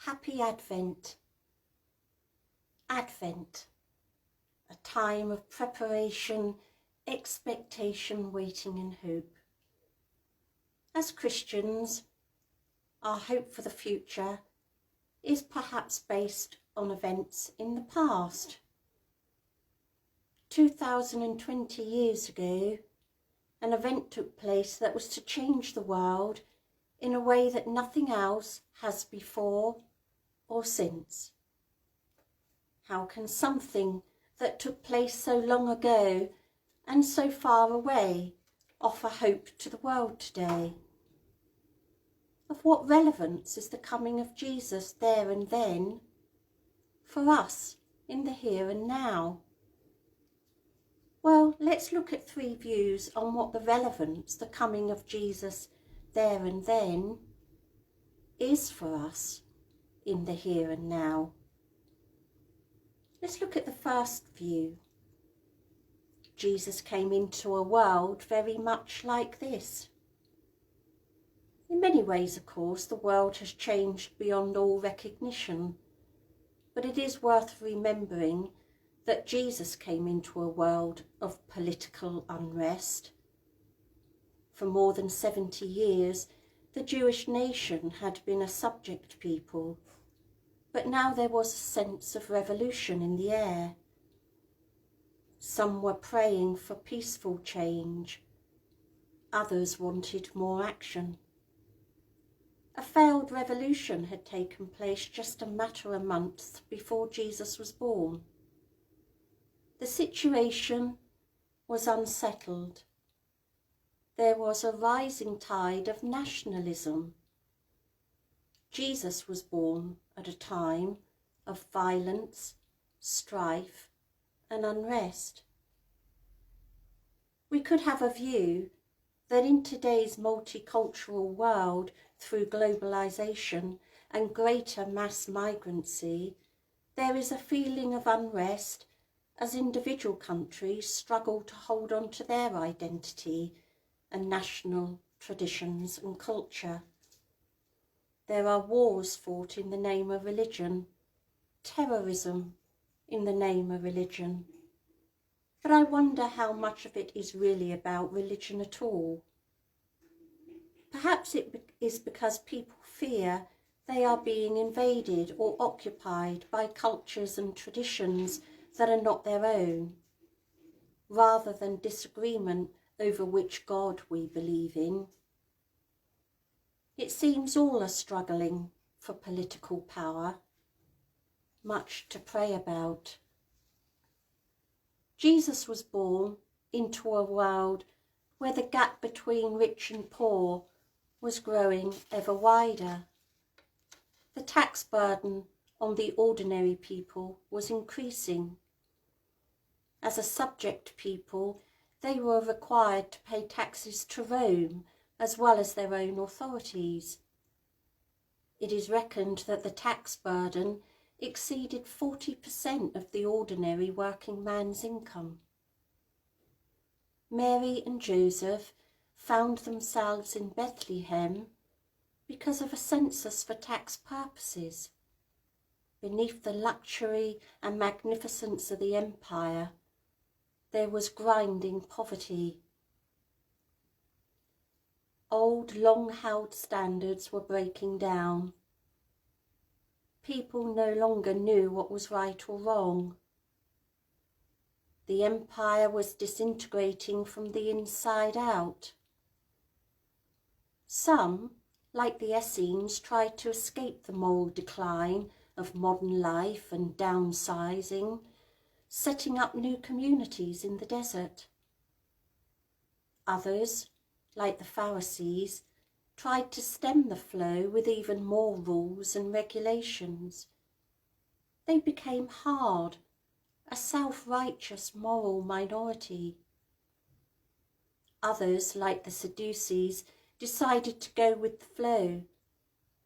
Happy Advent. Advent, a time of preparation, expectation, waiting and hope. As Christians, our hope for the future is perhaps based on events in the past. 2020 years ago, an event took place that was to change the world in a way that nothing else has before or since. How can something that took place so long ago and so far away offer hope to the world today? Of what relevance is the coming of Jesus there and then for us in the here and now? Well, let's look at three views on what the relevance the coming of Jesus there and then is for us in the here and now. Let's look at the first view. Jesus came into a world very much like this. In many ways, of course, the world has changed beyond all recognition, but it is worth remembering that Jesus came into a world of political unrest. For more than 70 years, the Jewish nation had been a subject people, but now there was a sense of revolution in the air. Some were praying for peaceful change. Others wanted more action. A failed revolution had taken place just a matter of months before Jesus was born. The situation was unsettled. There was a rising tide of nationalism. Jesus was born at a time of violence, strife, and unrest. We could have a view that in today's multicultural world, through globalization and greater mass migrancy, there is a feeling of unrest as individual countries struggle to hold on to their identity and national traditions and culture. There are wars fought in the name of religion, terrorism in the name of religion. But I wonder how much of it is really about religion at all. Perhaps it is because people fear they are being invaded or occupied by cultures and traditions that are not their own, rather than disagreement over which God we believe in. It seems all are struggling for political power, much to pray about. Jesus was born into a world where the gap between rich and poor was growing ever wider. The tax burden on the ordinary people was increasing. As a subject people, they were required to pay taxes to Rome as well as their own authorities. It is reckoned that the tax burden exceeded 40% of the ordinary working man's income. Mary and Joseph found themselves in Bethlehem because of a census for tax purposes. Beneath the luxury and magnificence of the empire, there was grinding poverty. Old, long-held standards were breaking down. People no longer knew what was right or wrong. The empire was disintegrating from the inside out. Some, like the Essenes, tried to escape the moral decline of modern life and downsizing, setting up new communities in the desert. Others, like the Pharisees, tried to stem the flow with even more rules and regulations. They became hard, a self-righteous moral minority. Others, like the Sadducees, decided to go with the flow.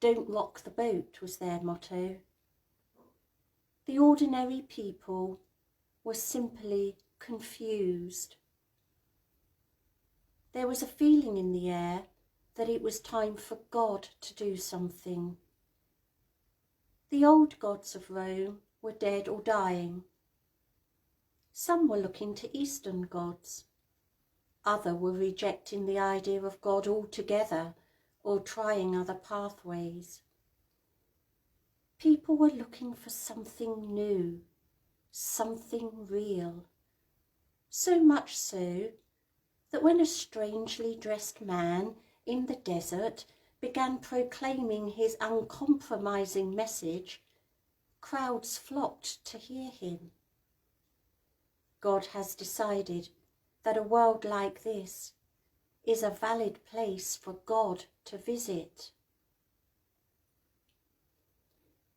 Don't rock the boat was their motto. The ordinary people were simply confused. There was a feeling in the air that it was time for God to do something. The old gods of Rome were dead or dying. Some were looking to Eastern gods. Others were rejecting the idea of God altogether or trying other pathways. People were looking for something new, something real. So much so that when a strangely dressed man in the desert began proclaiming his uncompromising message, crowds flocked to hear him. God has decided that a world like this is a valid place for God to visit.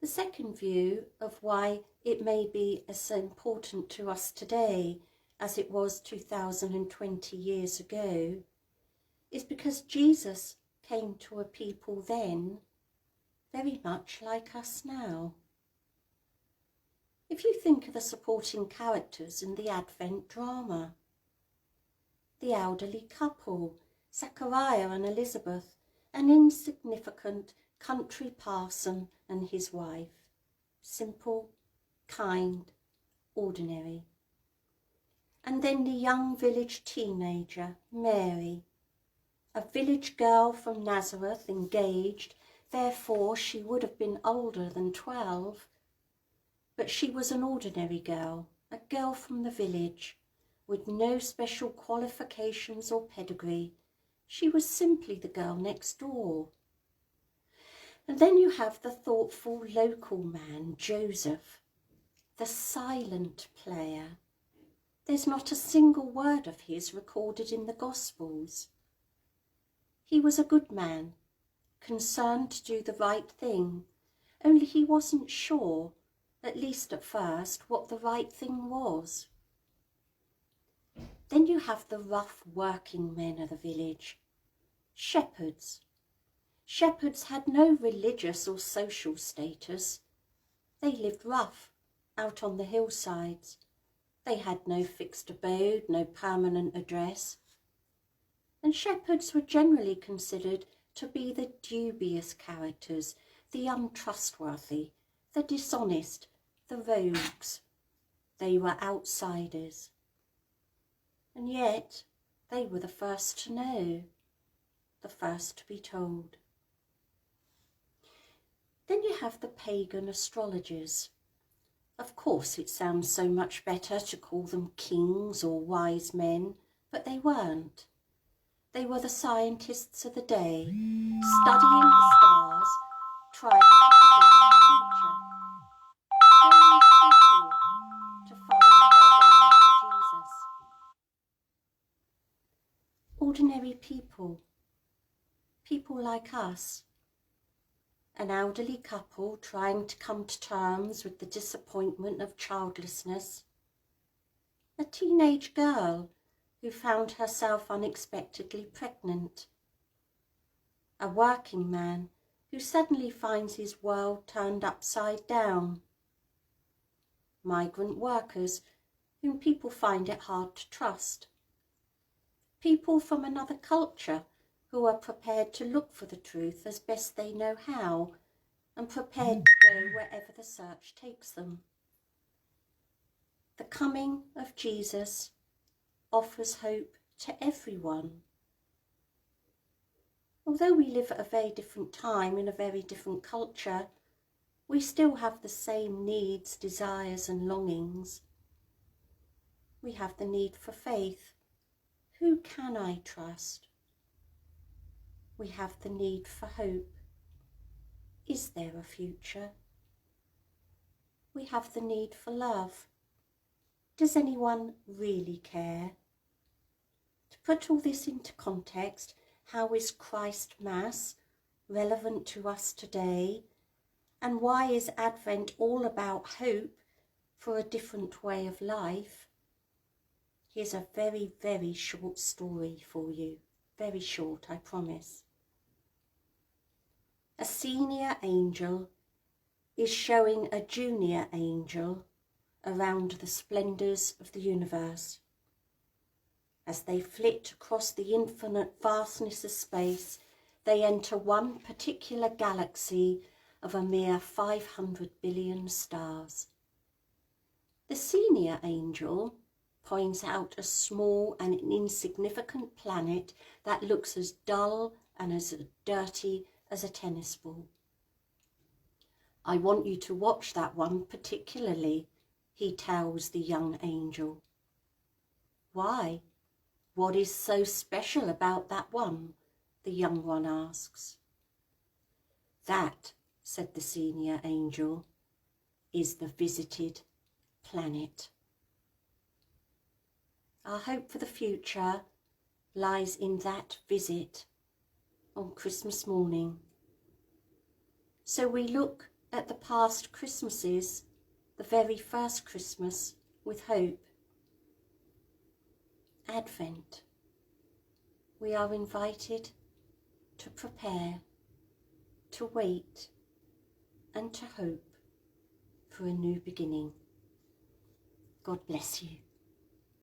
The second view of why it may be as important to us today as it was 2020 years ago is because Jesus came to a people then very much like us now. If you think of the supporting characters in the Advent drama, the elderly couple, Zachariah and Elizabeth, an insignificant country parson and his wife, simple, kind, ordinary. And then the young village teenager, Mary, a village girl from Nazareth, engaged, therefore she would have been older than 12, but she was an ordinary girl, a girl from the village, with no special qualifications or pedigree. She was simply the girl next door. And then you have the thoughtful local man, Joseph, the silent player. There's not a single word of his recorded in the Gospels. He was a good man, concerned to do the right thing, only he wasn't sure, at least at first, what the right thing was. Then you have the rough working men of the village, shepherds. Shepherds had no religious or social status. They lived rough, out on the hillsides. They had no fixed abode, no permanent address. And shepherds were generally considered to be the dubious characters, the untrustworthy, the dishonest, the rogues. They were outsiders. And yet they were the first to know, the first to be told. Then you have the pagan astrologers. Of course, it sounds so much better to call them kings or wise men, but they weren't. They were the scientists of the day, studying the stars, trying to predict the future, calling people to find their way to Jesus. Ordinary people, people like us. An elderly couple trying to come to terms with the disappointment of childlessness. A teenage girl who found herself unexpectedly pregnant. A working man who suddenly finds his world turned upside down. Migrant workers whom people find it hard to trust. People from another culture who are prepared to look for the truth as best they know how and prepared to go wherever the search takes them. The coming of Jesus offers hope to everyone. Although we live at a very different time in a very different culture, we still have the same needs, desires and longings. We have the need for faith. Who can I trust? We have the need for hope. Is there a future? We have the need for love. Does anyone really care? To put all this into context, how is Christ Mass relevant to us today? And why is Advent all about hope for a different way of life? Here's a very, very short story for you. Very short, I promise. A senior angel is showing a junior angel around the splendours of the universe. As they flit across the infinite vastness of space, they enter one particular galaxy of a mere 500 billion stars. The senior angel points out a small and insignificant planet that looks as dull and as dirty as a tennis ball. I want you to watch that one particularly, he tells the young angel. Why? What is so special about that one? The young one asks. That, said the senior angel, is the visited planet. Our hope for the future lies in that visit on Christmas morning. So we look at the past Christmases, the very first Christmas, with hope. Advent. We are invited to prepare, to wait, and to hope for a new beginning. God bless you.